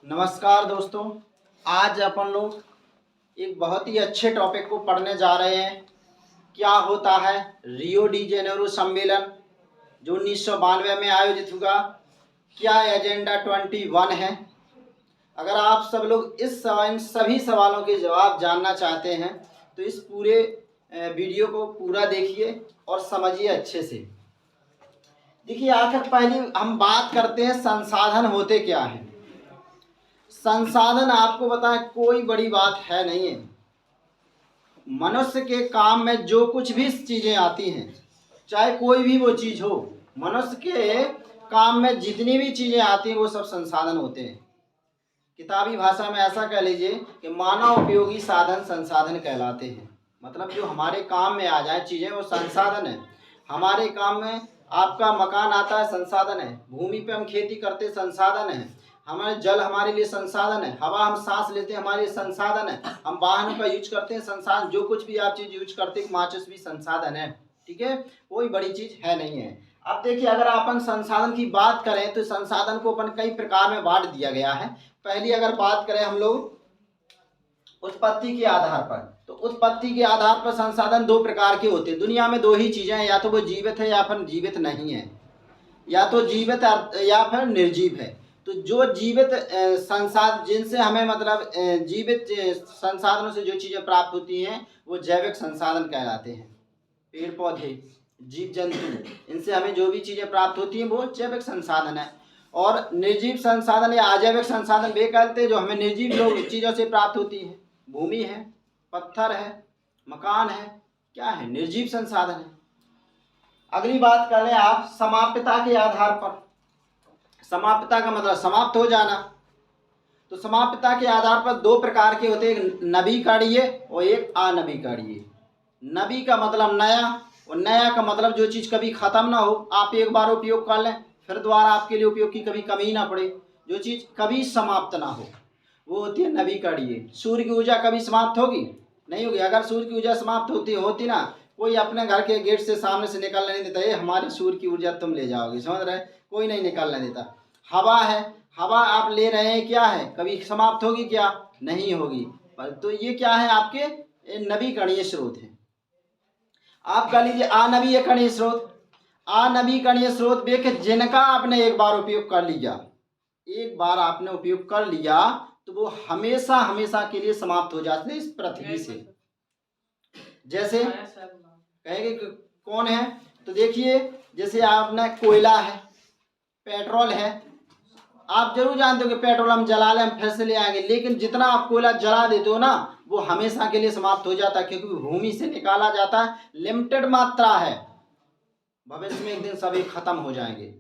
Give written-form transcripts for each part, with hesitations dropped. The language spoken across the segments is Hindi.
नमस्कार दोस्तों। आज अपन लोग एक बहुत ही अच्छे टॉपिक को पढ़ने जा रहे हैं। क्या होता है रियो डी जेनेरो सम्मेलन जो 1992 में आयोजित हुआ। क्या एजेंडा 21 है। अगर आप सब लोग इन सभी सवालों के जवाब जानना चाहते हैं तो इस पूरे वीडियो को पूरा देखिए और समझिए अच्छे से। देखिए, आखिर पहली हम बात करते हैं संसाधन होते क्या हैं। संसाधन आपको बताएं कोई बड़ी बात है नहीं है। मनुष्य के काम में जो कुछ भी चीज़ें आती हैं, चाहे कोई भी वो चीज़ हो, मनुष्य के काम में जितनी भी चीज़ें आती हैं वो सब संसाधन होते हैं। किताबी भाषा में ऐसा कह लीजिए कि मानव उपयोगी साधन संसाधन कहलाते हैं। मतलब जो हमारे काम में आ जाए चीज़ें वो संसाधन है। हमारे काम में आपका मकान आता है, संसाधन है। भूमि पे हम खेती करते, संसाधन है। हमारे जल हमारे लिए संसाधन है। हवा हम सांस लेते हैं, हमारे लिए संसाधन है। हम वाहनों का यूज करते हैं, संसाधन। जो कुछ भी आप चीज़ यूज करते हैं, माचिस भी संसाधन है। ठीक है, कोई बड़ी चीज़ है नहीं है। अब देखिए, अगर अपन संसाधन की बात करें तो संसाधन को अपन कई प्रकार में बांट दिया गया है। पहली अगर बात करें हम लोग उत्पत्ति के आधार पर, तो उत्पत्ति के आधार पर संसाधन दो प्रकार के होते हैं। दुनिया में दो ही चीज़ें हैं, या तो वो जीवित है या फिर जीवित नहीं है। या तो जीवित या फिर निर्जीव है। तो जो जीवित संसाधन जिनसे हमें मतलब जीवित संसाधनों से जो चीज़ें प्राप्त होती हैं वो जैविक संसाधन कहलाते हैं। पेड़ पौधे, जीव जंतु, इनसे हमें जो भी चीज़ें प्राप्त होती हैं वो जैविक संसाधन है। और निर्जीव संसाधन या अजैविक संसाधन वे कहते हैं जो हमें निर्जीव लोग चीज़ों से प्राप्त होती है। भूमि है, पत्थर है, मकान है, क्या है, निर्जीव संसाधन है। अगली बात कर लें आप समाप्यता के आधार पर। समाप्यता का मतलब समाप्त हो जाना। तो समाप्यता के आधार पर दो प्रकार के होते हैं, एक नवीकरणीय और एक अनवीकरणीय। नवी का मतलब नया, और नया का मतलब जो चीज़ कभी ख़त्म ना हो, आप एक बार उपयोग कर लें फिर दोबारा आपके लिए उपयोग की कभी कमी ना पड़े, जो चीज़ कभी समाप्त ना हो, वो होती है नवीकरणीय। सूर्य की ऊर्जा कभी समाप्त होगी? नहीं होगी। अगर सूर्य की ऊर्जा समाप्त होती ना, कोई अपने घर के गेट से सामने से निकलने नहीं देता, ये हमारी सूर्य की ऊर्जा तुम ले जाओगे, समझ रहे? कोई नहीं निकलने देता। हवा है, हवा आप ले रहे हैं, क्या है, कभी समाप्त होगी? क्या नहीं होगी। पर तो ये क्या है, आपके नवीकरणीय स्रोत है। आप कह लीजिए अनवीकरणीय स्रोत। अनवीकरणीय स्रोत वे कि जिनका आपने एक बार उपयोग कर लिया, एक बार आपने उपयोग कर लिया तो वो हमेशा हमेशा के लिए समाप्त हो जाते हैं इस पृथ्वी से। जैसे कहेंगे कौन है, तो देखिए जैसे आपने कोयला है, पेट्रोल है। आप जरूर जानते हो कि पेट्रोल हम जला लें हम फिर से ले आएंगे, लेकिन जितना आप कोयला जला देते हो ना वो हमेशा के लिए समाप्त हो जाता है, क्योंकि भूमि से निकाला जाता है, लिमिटेड मात्रा है। भविष्य में एक दिन सभी खत्म हो जाएंगे,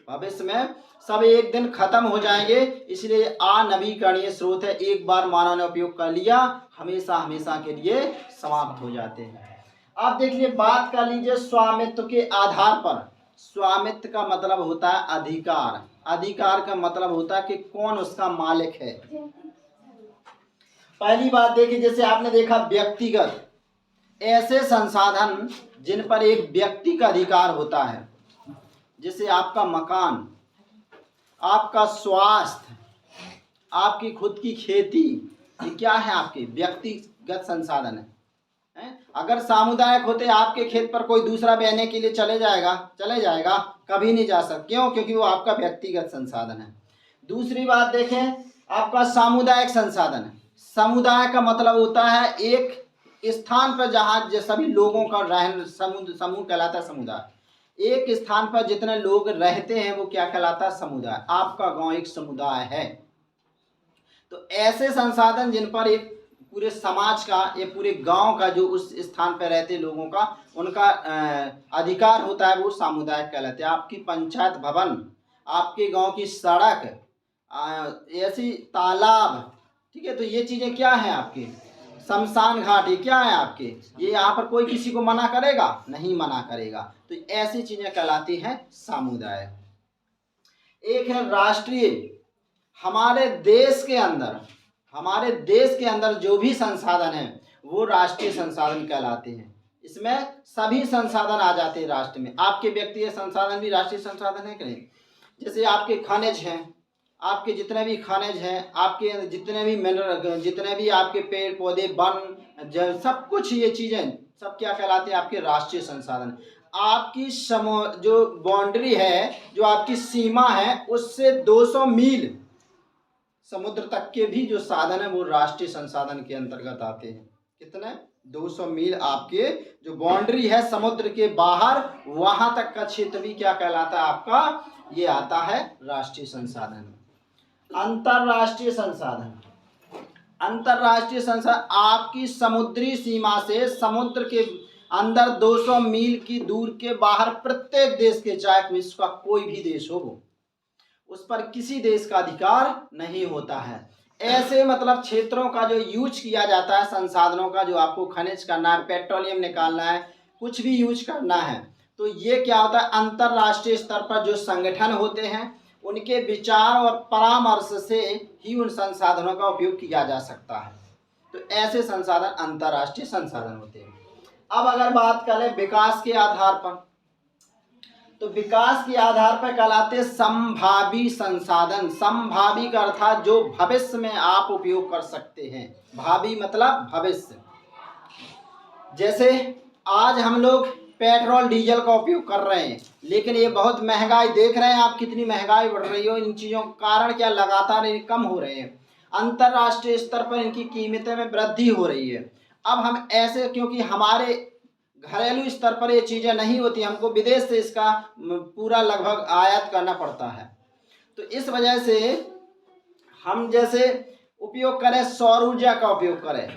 भविष्य में सब एक दिन खत्म हो जाएंगे। इसलिए अनवीकरणीय स्रोत है, एक बार मानव ने उपयोग कर लिया हमेशा हमेशा के लिए समाप्त हो जाते हैं। आप देख लीजिए, बात कर लीजिए स्वामित्व के आधार पर। स्वामित्व का मतलब होता है अधिकार। अधिकार का मतलब होता है कि कौन उसका मालिक है। पहली बात देखिए, जैसे आपने देखा व्यक्तिगत, ऐसे संसाधन जिन पर एक व्यक्ति का अधिकार होता है, जैसे आपका मकान, आपका स्वास्थ्य, आपकी खुद की खेती, ये क्या है, आपके व्यक्तिगत संसाधन है। अगर सामुदायिक होते, आपके खेत पर कोई दूसरा बहने के लिए चले जाएगा, कभी नहीं जा सकता। क्यों? क्योंकि वो आपका व्यक्तिगत संसाधन है। दूसरी बात देखें, आपका सामुदायिक संसाधन है। समुदाय का मतलब होता है एक स्थान पर जहाँ सभी लोगों का रहन समूह कहलाता है समुदाय। एक स्थान पर जितने लोग रहते हैं वो क्या कहलाता है, समुदाय। आपका गांव एक समुदाय है। तो ऐसे संसाधन जिन पर एक पूरे समाज का या पूरे गांव का जो उस स्थान पर रहते लोगों का उनका अधिकार होता है, वो सामुदायिक कहलाते हैं। आपकी पंचायत भवन, आपके गांव की सड़क, ऐसी तालाब, ठीक है, तो ये चीज़ें क्या हैं आपके, शमशान घाट, ये क्या है आपके, ये यहाँ पर कोई किसी को मना करेगा? नहीं मना करेगा। तो ऐसी चीज़ें कहलाती हैं सामुदाय। एक है राष्ट्रीय। हमारे देश के अंदर जो भी संसाधन है वो राष्ट्रीय संसाधन कहलाते हैं। इसमें सभी संसाधन आ जाते हैं राष्ट्र में। आपके व्यक्तिगत संसाधन भी राष्ट्रीय संसाधन है कि नहीं? जैसे आपके खनिज हैं, आपके जितने भी खनिज हैं, आपके जितने भी मिनरल, जितने भी आपके पेड़ पौधे, वन, जल, सब कुछ ये चीज़ें सब क्या कहलाते हैं? आपके राष्ट्रीय संसाधन। आपकी जो बाउंड्री है, जो आपकी सीमा है, उससे 200 मील समुद्र तक के भी जो साधन है वो राष्ट्रीय संसाधन के अंतर्गत आते हैं। कितने? 200 मील आपके जो बाउंड्री है समुद्र के बाहर, वहां तक का क्षेत्र भी क्या कहलाता है आपका? ये आता है राष्ट्रीय संसाधन। अंतरराष्ट्रीय संसाधन। अंतरराष्ट्रीय संसाधन आपकी समुद्री सीमा से समुद्र के अंदर 200 मील की दूर के बाहर प्रत्येक देश के, चाहे विश्व का कोई भी देश हो, उस पर किसी देश का अधिकार नहीं होता है। ऐसे मतलब क्षेत्रों का जो यूज किया जाता है, संसाधनों का, जो आपको खनिज करना है, पेट्रोलियम निकालना है, कुछ भी यूज करना है, तो ये क्या होता है? अंतरराष्ट्रीय स्तर पर जो संगठन होते हैं उनके विचार और परामर्श से ही उन संसाधनों का उपयोग किया जा सकता है। तो ऐसे संसाधन अंतरराष्ट्रीय संसाधन होते हैं। अब अगर बात करें विकास के आधार पर, तो विकास के आधार पर कहलाते संभावी संसाधन। संभावी का अर्थात जो भविष्य में आप उपयोग कर सकते हैं। भावी मतलब भविष्य। जैसे आज हम लोग पेट्रोल डीजल का उपयोग कर रहे हैं, लेकिन ये बहुत महंगाई, देख रहे हैं आप कितनी महंगाई बढ़ रही हो। इन चीज़ों का कारण क्या? लगातार ये कम हो रहे हैं। अंतर्राष्ट्रीय स्तर पर इनकी कीमतें में वृद्धि हो रही है। अब हम ऐसे, क्योंकि हमारे घरेलू स्तर पर ये चीज़ें नहीं होती, हमको विदेश से इसका पूरा लगभग आयात करना पड़ता है। तो इस वजह से हम जैसे उपयोग करें, सौर ऊर्जा का उपयोग करें,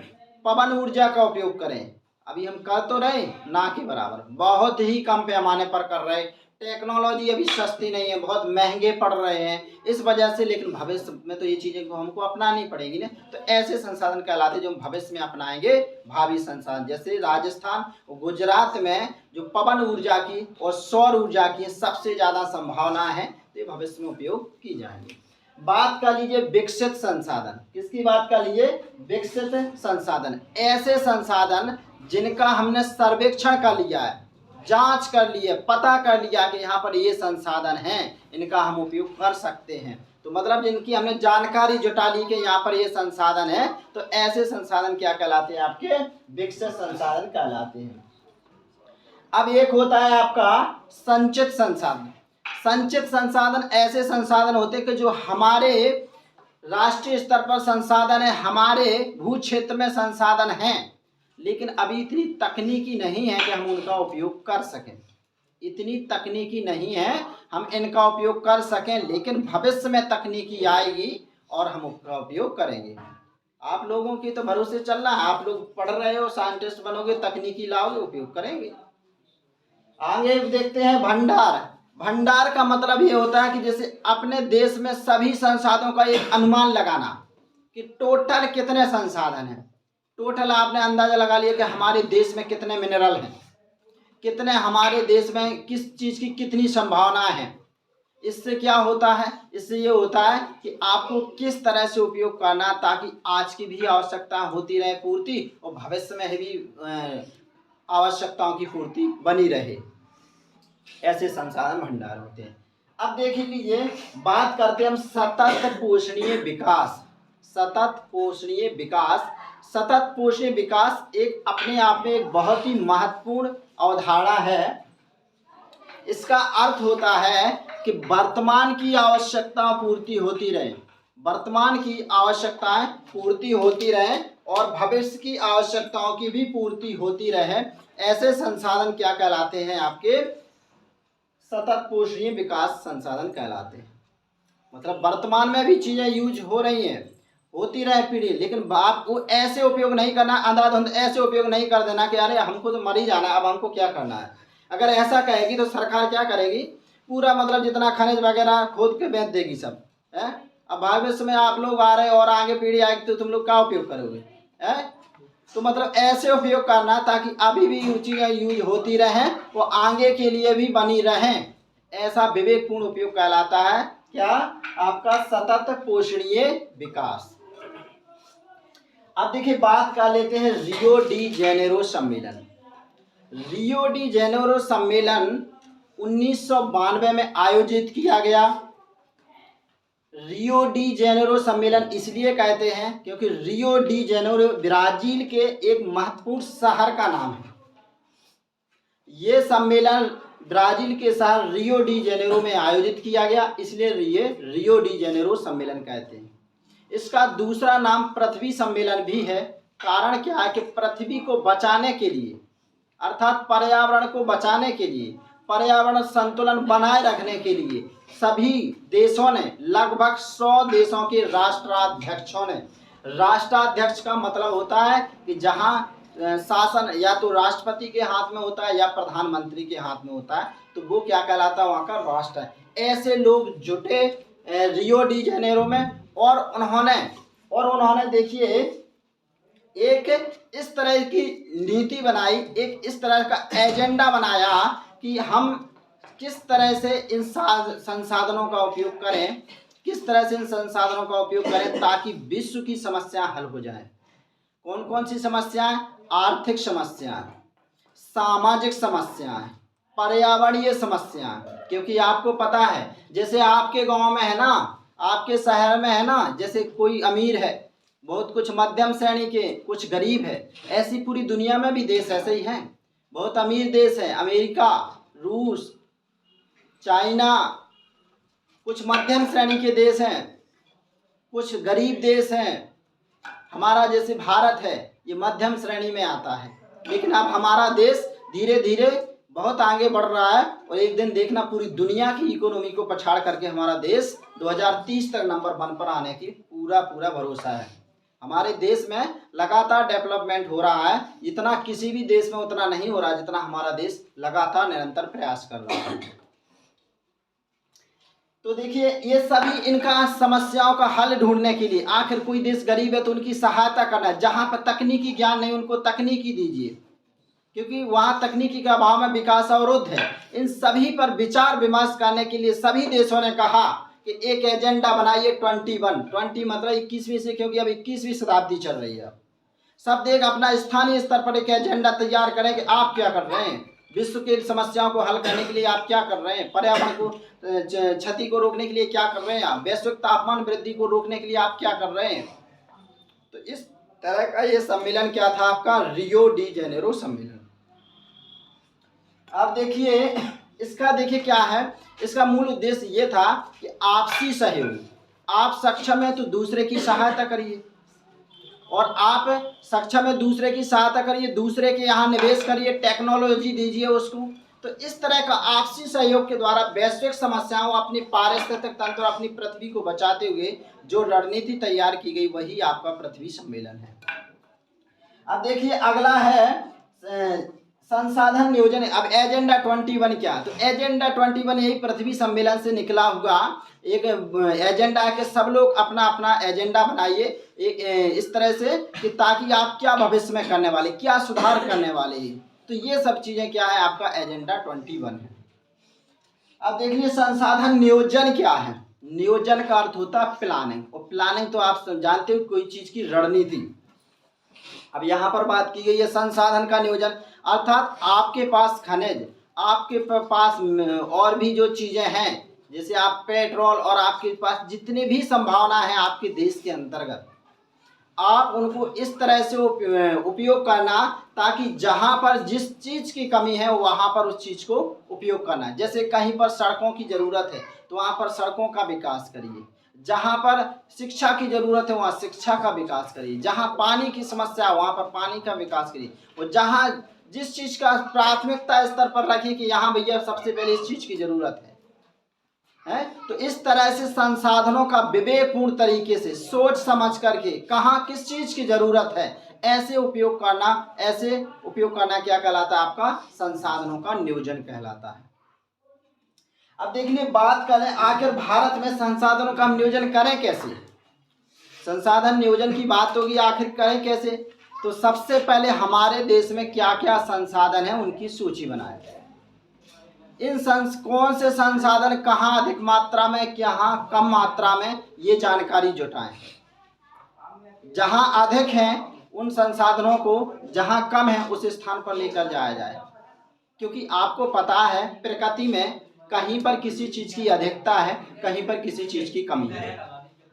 पवन ऊर्जा का उपयोग करें, अभी हम कर तो रहे ना के बराबर, बहुत ही कम पैमाने पर कर रहे। टेक्नोलॉजी अभी सस्ती नहीं है, बहुत महंगे पड़ रहे हैं इस वजह से, लेकिन भविष्य में तो ये चीज़ें को हमको अपनानी पड़ेगी ना। तो ऐसे संसाधन कहलाते जो हम भविष्य में अपनाएंगे भावी संसाधन। जैसे राजस्थान और गुजरात में जो पवन ऊर्जा की और सौर ऊर्जा की सबसे ज़्यादा संभावना है, तो ये भविष्य में उपयोग की जाएंगे। बात कर लीजिए विकसित संसाधन। किसकी बात कर लीजिए? विकसित संसाधन। ऐसे संसाधन जिनका हमने सर्वेक्षण कर लिया है, जांच कर ली है, पता कर लिया कि यहाँ पर ये संसाधन हैं, इनका हम उपयोग कर सकते हैं। तो मतलब जिनकी हमने जानकारी जुटा ली कि यहाँ पर ये संसाधन है, तो ऐसे संसाधन क्या कहलाते हैं? आपके विकसित संसाधन कहलाते हैं। अब एक होता है आपका संचित संसाधन। संचित संसाधन ऐसे संसाधन होते हैं कि जो हमारे राष्ट्रीय स्तर पर संसाधन है, हमारे भू क्षेत्र में संसाधन हैं, लेकिन अभी इतनी तकनीकी नहीं है कि हम उनका उपयोग कर सकें। इतनी तकनीकी नहीं है हम इनका उपयोग कर सकें, लेकिन भविष्य में तकनीकी आएगी और हम उसका उपयोग करेंगे। आप लोगों की तो भरोसे चलना है, आप लोग पढ़ रहे हो, साइंटिस्ट बनोगे, तकनीकी लाओगे, उपयोग करेंगे। आगे देखते हैं भंडार। भंडार का मतलब ये होता है कि जैसे अपने देश में सभी संसाधनों का एक अनुमान लगाना कि टोटल कितने संसाधन हैं। टोटल आपने अंदाजा लगा लिया कि हमारे देश में कितने मिनरल हैं, कितने हमारे देश में किस चीज़ की कितनी संभावना है। इससे क्या होता है? इससे ये होता है कि आपको किस तरह से उपयोग करना, ताकि आज की भी आवश्यकता होती रहे पूर्ति, और भविष्य में भी आवश्यकताओं की पूर्ति बनी रहे। ऐसे संसाधन भंडार होते हैं। अब देख लीजिए, बात करते हैं हम सतत पोषणीय विकास। सतत पोषणीय विकास। सतत पोषणीय विकास एक अपने आप में एक बहुत ही महत्वपूर्ण अवधारणा है। इसका अर्थ होता है कि वर्तमान की आवश्यकता पूर्ति होती रहे, वर्तमान की आवश्यकताएं पूर्ति होती रहे और भविष्य की आवश्यकताओं की भी पूर्ति होती रहे। ऐसे संसाधन क्या कहलाते हैं? आपके सतत पोषणीय विकास संसाधन कहलाते हैं। मतलब वर्तमान में भी चीज़ें यूज हो रही हैं, होती रहे पीढ़ी, लेकिन आपको ऐसे उपयोग नहीं करना, अंधाधुंध ऐसे उपयोग नहीं कर देना कि अरे हमको तो मर ही जाना है, अब हमको क्या करना है। अगर ऐसा कहेगी तो सरकार क्या करेगी? पूरा मतलब जितना खनिज वगैरह खोद के बेच देगी सब है। अब भविष्य में आप लोग आ रहे हो और आगे पीढ़ी आएगी तो तुम लोग क्या उपयोग करोगे? है तो मतलब ऐसे उपयोग करना ताकि अभी भी चीज़ें यूज होती रहें, वो आगे के लिए भी बनी रहें। ऐसा विवेकपूर्ण उपयोग कहलाता है क्या? आपका सतत पोषणीय विकास। अब देखिए, बात कर लेते हैं रियो डी जेनेरो सम्मेलन। रियो डी जेनेरो सम्मेलन 1992 में आयोजित किया गया। रियो डी जेनेरो सम्मेलन इसलिए कहते हैं क्योंकि रियो डी जेनेरो ब्राजील के एक महत्वपूर्ण शहर का नाम है। ये सम्मेलन ब्राजील के शहर रियो डी जेनेरो में आयोजित किया गया, इसलिए ये रियो डी जेनेरो सम्मेलन कहते हैं। इसका दूसरा नाम पृथ्वी सम्मेलन भी है। कारण क्या है कि पृथ्वी को बचाने के लिए, अर्थात पर्यावरण को बचाने के लिए, पर्यावरण संतुलन बनाए रखने के लिए सभी देशों ने, लगभग 100 देशों के राष्ट्राध्यक्षों ने, राष्ट्राध्यक्ष का मतलब होता है कि जहां शासन या तो राष्ट्रपति के हाथ में होता है या प्रधानमंत्री के हाथ में होता है, तो वो क्या कहलाता है, वहाँ का राष्ट्र है। ऐसे लोग जुटे रियो डी जेनेरो में और उन्होंने देखिए एक इस तरह की नीति बनाई, एक इस तरह का एजेंडा बनाया कि हम किस तरह से इन संसाधनों का उपयोग करें, किस तरह से इन संसाधनों का उपयोग करें ताकि विश्व की समस्याएं हल हो जाएं। कौन कौन सी समस्याएं? आर्थिक समस्याएं, सामाजिक समस्याएं, पर्यावरणीय समस्याएं। क्योंकि आपको पता है, जैसे आपके गांव में है ना, आपके शहर में है ना, जैसे कोई अमीर है, बहुत कुछ मध्यम श्रेणी के, कुछ गरीब है, ऐसी पूरी दुनिया में भी देश ऐसे ही हैं। बहुत अमीर देश है, अमेरिका, रूस, चाइना, कुछ मध्यम श्रेणी के देश हैं, कुछ गरीब देश हैं। हमारा जैसे भारत है, ये मध्यम श्रेणी में आता है, लेकिन अब हमारा देश धीरे धीरे बहुत आगे बढ़ रहा है और एक दिन देखना पूरी दुनिया की इकोनॉमी को पछाड़ करके हमारा देश 2030 तक नंबर 1 पर आने की पूरा भरोसा है। हमारे देश में लगातार डेवलपमेंट हो रहा है, इतना किसी भी देश में उतना नहीं हो रहा जितना हमारा देश लगातार निरंतर प्रयास कर रहा है। तो देखिए, ये सभी इनका समस्याओं का हल ढूंढने के लिए, आखिर कोई देश गरीब है तो उनकी सहायता करना है। जहां पर तकनीकी ज्ञान नहीं, उनको तकनीकी दीजिए, क्योंकि वहां तकनीकी का अभाव में विकास अवरुद्ध है। इन सभी पर विचार विमर्श करने के लिए सभी देशों ने कहा कि एक एजेंडा बनाइए 20 मतलब 21वीं से, क्योंकि अब 21वीं शताब्दी चल रही है। सब देश अपना स्थानीय स्तर पर एक एजेंडा तैयार करें कि आप क्या कर रहे हैं, विश्व की समस्याओं को हल करने के लिए आप क्या कर रहे हैं, पर्यावरण को क्षति को रोकने के लिए क्या कर रहे हैं आप, वैश्विक तापमान वृद्धि को रोकने के लिए आप क्या कर रहे हैं। तो इस तरह का ये सम्मेलन क्या था आपका, रियो डी जेनेरो सम्मेलन। अब देखिए इसका, देखिए क्या है, इसका मूल उद्देश्य ये था कि आपसी सहयोग, आप सक्षम है तो दूसरे की सहायता करिए, और आप सक्षम है दूसरे की सहायता करिए, दूसरे के यहाँ निवेश करिए, टेक्नोलॉजी दीजिए उसको। तो इस तरह का आपसी सहयोग के द्वारा वैश्विक समस्याओं, अपनी पारिस्थितिक तंत्र, अपनी पृथ्वी को बचाते हुए जो रणनीति तैयार की गई, वही आपका पृथ्वी सम्मेलन है। अब देखिए अगला है संसाधन नियोजन। अब एजेंडा 21 क्या? तो एजेंडा 21 यही पृथ्वी सम्मेलन से निकला हुआ एक एजेंडा है कि सब लोग अपना अपना एजेंडा बनाइए एक इस तरह से कि ताकि आप क्या भविष्य में करने वाले, क्या सुधार करने वाले हैं। तो ये सब चीज़ें क्या है, आपका एजेंडा 21 है। अब देखिए संसाधन नियोजन क्या है। नियोजन का अर्थ होता है प्लानिंग, और प्लानिंग तो आप जानते हो कोई चीज़ की रणनीति। अब यहाँ पर बात की गई है संसाधन का नियोजन, अर्थात आपके पास खनिज, आपके पास और भी जो चीज़ें हैं, जैसे आप पेट्रोल, और आपके पास जितनी भी संभावना है आपके देश के अंतर्गत, आप उनको इस तरह से उपयोग करना ताकि जहाँ पर जिस चीज़ की कमी है वहाँ पर उस चीज़ को उपयोग करना। जैसे कहीं पर सड़कों की ज़रूरत है तो वहाँ पर सड़कों का विकास करिए, जहाँ पर शिक्षा की ज़रूरत है वहाँ शिक्षा का विकास करिए, जहाँ पानी की समस्या है वहाँ पर पानी का विकास करिए, और जहाँ जिस चीज़ का प्राथमिकता स्तर पर रखिए कि यहाँ भैया सबसे पहले इस चीज़ की ज़रूरत है। तो इस तरह से संसाधनों का विवेकपूर्ण तरीके से सोच समझ करके कहाँ किस चीज़ की ज़रूरत है ऐसे उपयोग करना क्या कहलाता है, आपका संसाधनों का नियोजन कहलाता है। अब देखिए बात करें आखिर भारत में संसाधनों का हम नियोजन करें कैसे। संसाधन नियोजन की बात होगी, आखिर करें कैसे। तो सबसे पहले हमारे देश में क्या क्या संसाधन है उनकी सूची बनाएं। इन कौन से संसाधन कहाँ अधिक मात्रा में, कहाँ कम मात्रा में, ये जानकारी जुटाएं। जहाँ अधिक हैं उन संसाधनों को, जहाँ कम है उस स्थान पर लेकर जाया जाए। क्योंकि आपको पता है प्रकृति में कहीं पर किसी चीज़ की अधिकता है, कहीं पर किसी चीज़ की कमी है।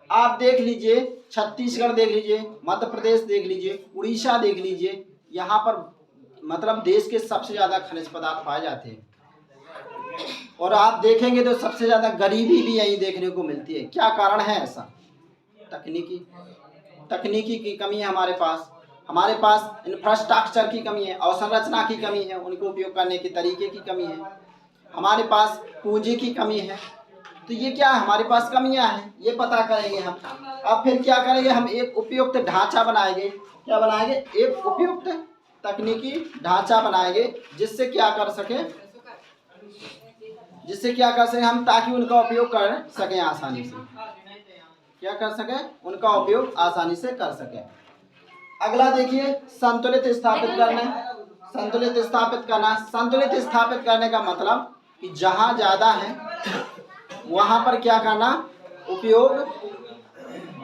आप देख लीजिए, छत्तीसगढ़ देख लीजिए, मध्य प्रदेश देख लीजिए, उड़ीसा देख लीजिए, यहाँ पर मतलब देश के सबसे ज़्यादा खनिज पदार्थ पाए जाते हैं। और आप देखेंगे तो सबसे ज़्यादा गरीबी भी यहीं देखने को मिलती है। क्या कारण है ऐसा? तकनीकी की कमी है हमारे पास इंफ्रास्ट्रक्चर की कमी है, अवसंरचना की कमी है, उनको उपयोग करने के तरीके की कमी है, हमारे पास पूंजी की कमी है। तो ये क्या है, हमारे पास कमियां हैं, ये पता करेंगे हम। अब फिर क्या करेंगे, हम एक उपयुक्त ढांचा बनाएंगे। क्या बनाएंगे? एक उपयुक्त तकनीकी ढांचा बनाएंगे, जिससे क्या कर सके हम, ताकि उनका उपयोग कर सकें आसानी से। क्या कर सके? उनका उपयोग आसानी से कर सके। अगला देखिए, संतुलित स्थापित करने का मतलब कि जहाँ ज़्यादा है वहाँ पर क्या करना, उपयोग,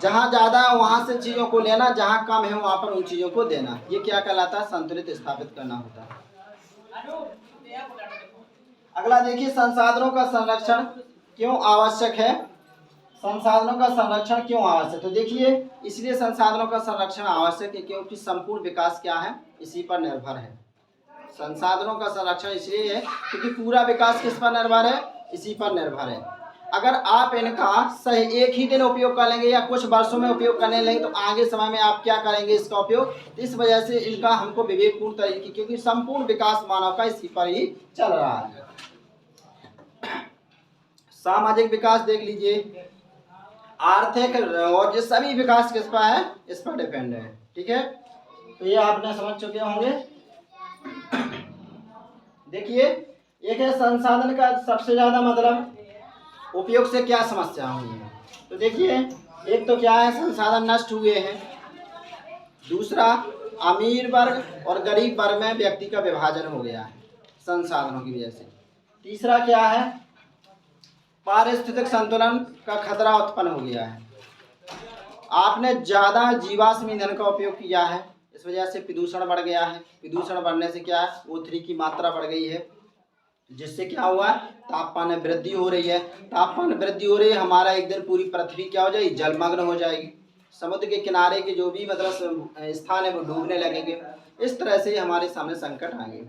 जहाँ ज़्यादा है वहाँ से चीज़ों को लेना, जहाँ कम है वहाँ पर उन चीज़ों को देना। ये क्या कहलाता है? संतुलित स्थापित करना होता है। अगला देखिए, संसाधनों का संरक्षण क्यों आवश्यक है? तो देखिए, इसलिए संसाधनों का संरक्षण आवश्यक है क्योंकि संपूर्ण विकास क्या है? इसी पर निर्भर है। संसाधनों का संरक्षण इसलिए है क्योंकि पूरा विकास किस पर निर्भर है? इसी पर निर्भर है। अगर आप इनका सही एक ही दिन उपयोग कर लेंगे या कुछ वर्षों में उपयोग करने लेंगे तो आगे समय में आप क्या करेंगे इसका उपयोग? इस वजह से इनका हमको विवेकपूर्ण तरीके, क्योंकि संपूर्ण विकास मानव का इसी पर ही चल रहा है। सामाजिक विकास देख लीजिए, आर्थिक और ये सभी विकास किस पर है? इस पर डिपेंड है। ठीक है, तो ये आपने समझ चुके होंगे। देखिए, एक है संसाधन का सबसे ज्यादा मतलब उपयोग से क्या समस्या हुई है। तो देखिए, एक तो क्या है, संसाधन नष्ट हुए हैं। दूसरा, अमीर वर्ग और गरीब वर्ग में व्यक्ति का विभाजन हो गया है संसाधनों की वजह से। तीसरा क्या है, पारिस्थितिक संतुलन का खतरा उत्पन्न हो गया है। आपने ज़्यादा जीवाश्म ईंधन का उपयोग किया है, इस वजह से प्रदूषण बढ़ गया है। प्रदूषण बढ़ने से क्या है, O3 की मात्रा बढ़ गई है, जिससे क्या हुआ, तापमान में वृद्धि हो रही है। हमारा एक दिन पूरी पृथ्वी क्या हो जाएगी? जलमग्न हो जाएगी। समुद्र के किनारे के जो भी मतलब स्थान है वो डूबने लगेंगे। इस तरह से हमारे सामने संकट आएंगे।